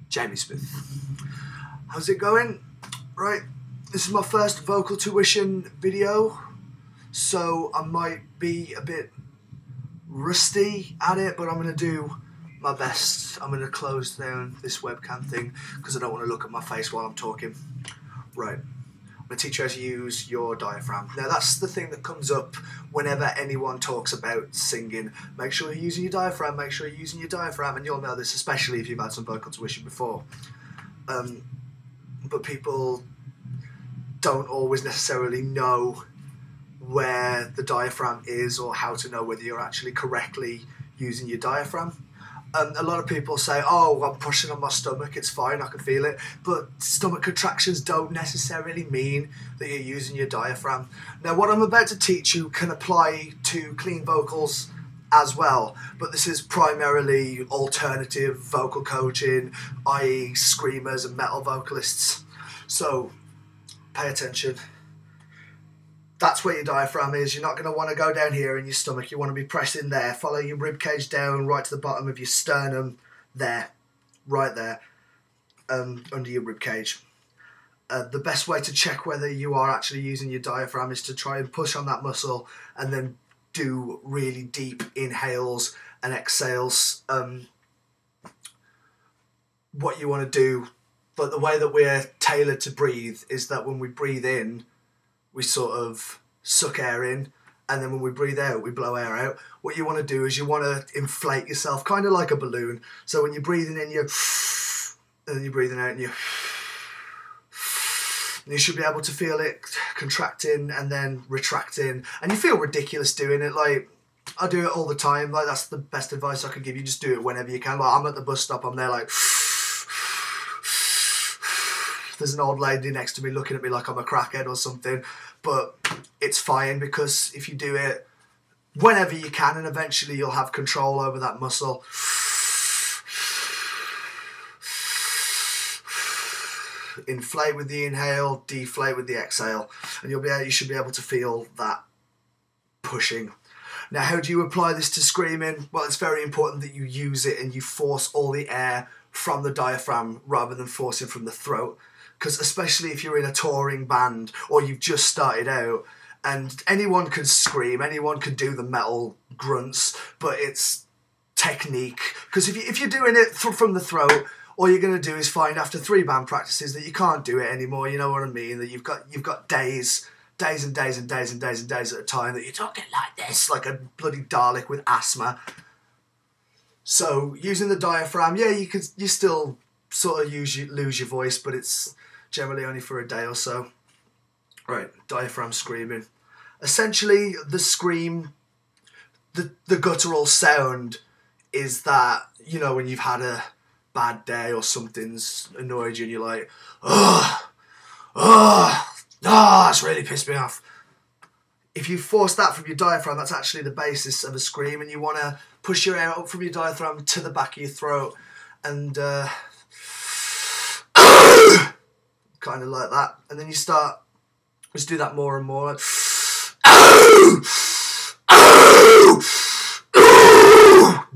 Jamie Smith. How's it going? Right, this is my first vocal tuition video, so I might be a bit rusty at it, but I'm going to do my best. I'm going to close down this webcam thing because I don't want to look at my face while I'm talking. Right, I'm going to teach you how to use your diaphragm. Now that's the thing that comes up whenever anyone talks about singing. Make sure you're using your diaphragm, make sure you're using your diaphragm, and you'll know this especially if you've had some vocal tuition before. But people don't always necessarily know where the diaphragm is or how to know whether you're actually correctly using your diaphragm. A lot of people say, oh, I'm pushing on my stomach, it's fine, I can feel it. But stomach contractions don't necessarily mean that you're using your diaphragm. Now, what I'm about to teach you can apply to clean vocals as well, but this is primarily alternative vocal coaching, i.e. screamers and metal vocalists. So, pay attention. That's where your diaphragm is. You're not going to want to go down here in your stomach. You want to be pressing there. Follow your ribcage down right to the bottom of your sternum. There. Right there. Under your ribcage. The best way to check whether you are actually using your diaphragm is to try and push on that muscle and then do really deep inhales and exhales. What you want to do, but the way that we're tailored to breathe is that when we breathe in, we sort of suck air in, and then when we breathe out, we blow air out. What you want to do is you want to inflate yourself, kind of like a balloon. So when you're breathing in, and then you're breathing out, and you should be able to feel it contracting and then retracting. And you feel ridiculous doing it. Like, I do it all the time. Like, that's the best advice I could give you. Just do it whenever you can. Like, I'm at the bus stop, I'm there like... There's an old lady next to me looking at me like I'm a crackhead or something, but it's fine because if you do it whenever you can, and eventually you'll have control over that muscle. Inflate with the inhale, deflate with the exhale, and you should be able to feel that pushing. Now, how do you apply this to screaming? Well, it's very important that you use it and you force all the air from the diaphragm rather than forcing from the throat. Because especially if you're in a touring band or you've just started out, and anyone can scream, anyone can do the metal grunts, but it's technique. Because if you're doing it from the throat, all you're going to do is find after 3 band practices that you can't do it anymore. You know what I mean? That you've got days and days and days and days and days at a time that you're talking like this, like a bloody Dalek with asthma. So using the diaphragm, yeah, you still sort of lose your voice, but it's generally only for a day or so. Right, diaphragm screaming. Essentially, the scream, the guttural sound is that, you know, when you've had a bad day or something's annoyed you and you're like, that's really pissed me off. If you force that from your diaphragm, that's actually the basis of a scream, and you want to push your air up from your diaphragm to the back of your throat and kind of like that, and then you start just do that more and more, like,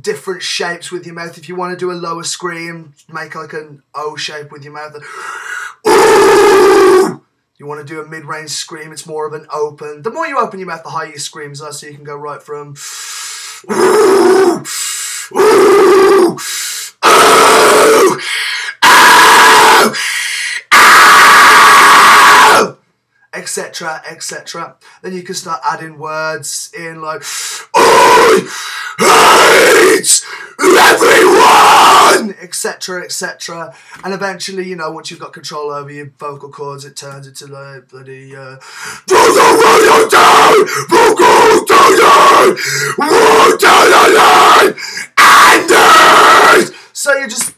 different shapes with your mouth. If you want to do a lower scream, make like an O shape with your mouth. You want to do a mid-range scream, it's more of an open. The more you open your mouth, the higher your screams are, so you can go right from etc, etc. Then you can start adding words in like, I hate everyone, etc, etc. And eventually, you know, once you've got control over your vocal cords, it turns into like bloody so you just,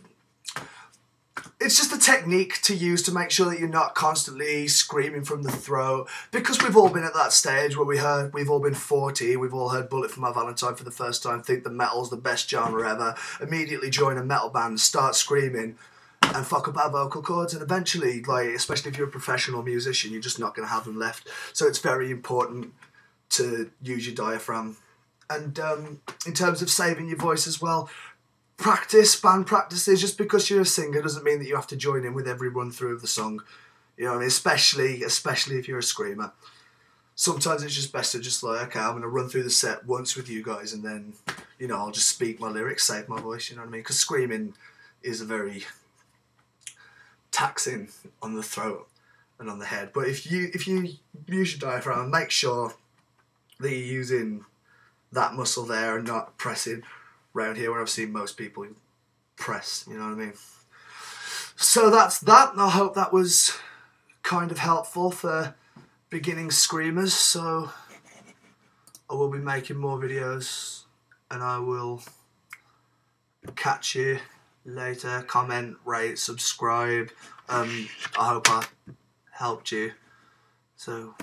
it's just a technique to use to make sure that you're not constantly screaming from the throat, because we've all been at that stage where we've all been 40, we've all heard Bullet for My Valentine for the first time, think that metal's the best genre ever, immediately join a metal band, start screaming and fuck up our vocal cords, and eventually, like, especially if you're a professional musician, you're just not going to have them left. So it's very important to use your diaphragm. And in terms of saving your voice as well, band practices. Just because you're a singer doesn't mean that you have to join in with every run through of the song. You know what I mean? Especially if you're a screamer. Sometimes it's just best to just like, okay, I'm going to run through the set once with you guys, and then, you know, I'll just speak my lyrics, save my voice, you know what I mean? Because screaming is a very taxing on the throat and on the head. But if you use your diaphragm, make sure that you're using that muscle there and not pressing around here where I've seen most people press, you know what I mean? So that's that. I hope that was kind of helpful for beginning screamers. So I will be making more videos, and I will catch you later. Comment, rate, subscribe. I hope I helped you. So